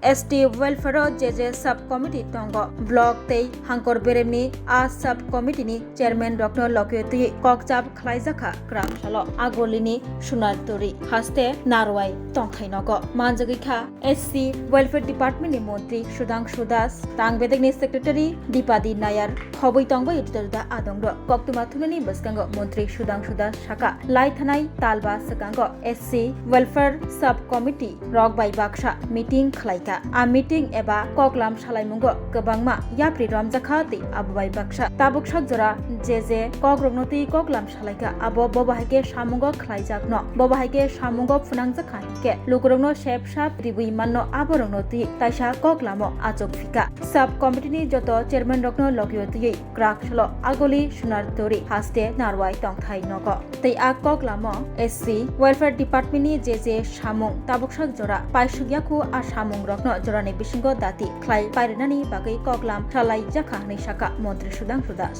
ST Welfare JJ Sub Committee Tongo Block Tei Hangkor Beremni A Sub Committee ni Chairman Dr. Lokyoti Kokjab Khlaijaka Kram Shalo Agolini Sunal Tori Haste Narwai Tongkhainogo Manjagikha SC Welfare Department ni Montri Sudhangshu Das Tangbedek ni Secretary Dipadi Nayar Khoboi Tongbo Editorda Adongro Koktuma Thunani Baskango Montri Sudhangshu Das Shaka Lai Thanai Talba Sakango SC Welfare Sub Committee Rog Bai Baksha Meeting Khlai A meeting eba koklam salaimungo gobangma yapri ramjakhati abubai baksa tabuk sakjora jeje kogroknoti koklam salaika abo bobahaike samungo khlaijakno bobahaike samungo phunangjaka ke lukurokno shepsap ribui manno aboroknoti taisa koklamo achok fika sub committee ni joto chairman rokno lokyoti kraksalo agoli sunar tori haste narwai tongthai nogo tei a koklamo SC welfare department ni jeje samung tabuk sakjora paisugyaku a samung Jorani Bishingo Dati, Klai Piranani, Bagai Koklam, Talai Jaka, Nishaka, Montri Sudhangshu Das.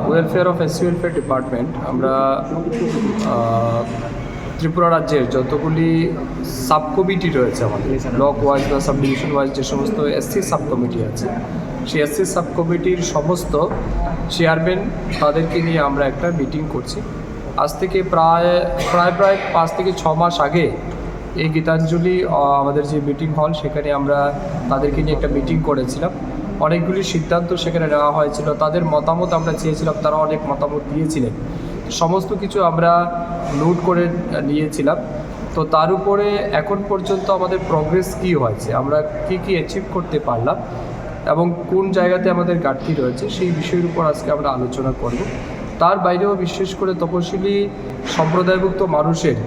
Welfare of SC welfare department আমরা ত্রিপুরা রাজ্যের যতগুলি sub committee রয়েছে আমাদের block wise বা sub division wise যে সমস্ত SC sub committee আছে সেই এসসি সাব কমিটির সমস্ত চেয়ারম্যান তাদেরকে নিয়ে আমরা একটা মিটিং করছি আজ থেকে প্রায় 5 থেকে 6 মাস আগে এই গীতাঞ্জলি আমাদের যে মিটিং হল সেখানে আমরা তাদেরকে নিয়ে একটা মিটিং করেছিলাম অনেকগুলি সিদ্ধান্ত সেখানে নেওয়া হয়েছিল তাদের মতামত আমরা চেয়েছিলাম তারা অনেক মতামত দিয়েছিলেন সমস্ত কিছু আমরা নোট করে নিয়েছিলাম তো তার উপরে এখন পর্যন্ত আমাদের প্রোগ্রেস কী হয়েছে আমরা কি অ্যাচিভ করতে পারলাম এবং কোন জায়গাতে আমাদের ঘাটতি রয়েছে সেই বিষয়ের উপর আজকে আমরা আলোচনা করব তার বাইরেও বিশেষ করে তপশিলি সম্প্রদায়ভুক্ত মানুষের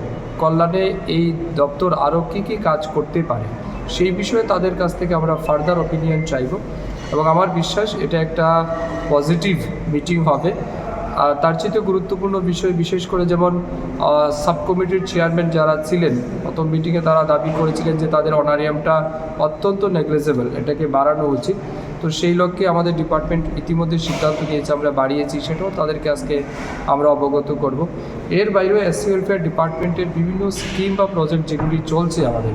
কল্যাণে এই দপ্তর আরও কী কাজ করতে পারে সেই বিষয়ে তাদের কাছ থেকে আমরা ফার্দার অপিনিয়ন চাইব এবং আমার বিশ্বাস এটা একটা পজিটিভ মিটিং হবে তার চেয়ে গুরুত্বপূর্ণ বিষয় বিশেষ করে যেমন সাব কমিটির চেয়ারম্যান যারা ছিলেন প্রথম মিটিংয়ে তারা দাবি করেছিলেন যে তাদের অনারিয়ামটা অত্যন্ত নেগলিজেবল এটাকে বাড়ানো উচিত তো সেই লক্ষ্যে আমাদের ডিপার্টমেন্ট ইতিমধ্যে সিদ্ধান্ত নিয়েছে আমরা বাড়িয়েছি সেটাও তাদেরকে আজকে আমরা অবগত করব এর বাইরেও এসসি ওয়েলফেয়ার ডিপার্টমেন্টের বিভিন্ন স্কিম বা প্রজেক্ট যেগুলি চলছে আমাদের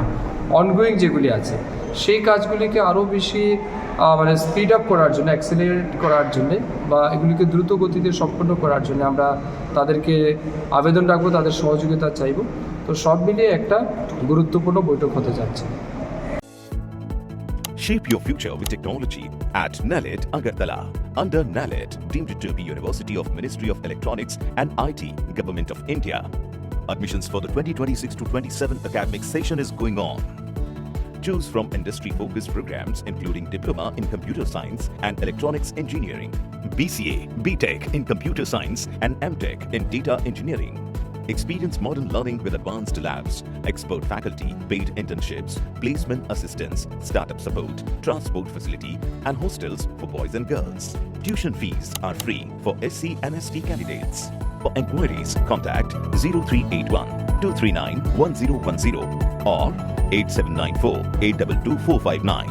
অনগোয়িং যেগুলি আছে সেই কাজগুলিকে আরও বেশি মানে স্পিড আপ করার জন্য অ্যাক্সেলারেট করার জন্যে বা এগুলিকে দ্রুত গতিতে সম্পন্ন করার জন্য আমরা তাদেরকে আবেদন রাখবো তাদের সহযোগিতা চাইব তো সব মিলিয়ে একটা গুরুত্বপূর্ণ বৈঠক হতে যাচ্ছে Shape your future with technology at NALED Agartala. Under NALED, deemed to be University of Ministry of Electronics and IT, Government of India. Admissions for the 2026 to 27 academic session is going on. Choose from industry-focused programs including Diploma in Computer Science and Electronics Engineering, BCA, BTech in Computer Science and MTech in Data Engineering. Experience modern learning with advanced labs, expert faculty, paid internships, placement assistance, startup support, transport facility, and hostels for boys and girls. Tuition fees are free for SC and ST candidates. For enquiries, contact 0381 239 1010 or 8794 822459.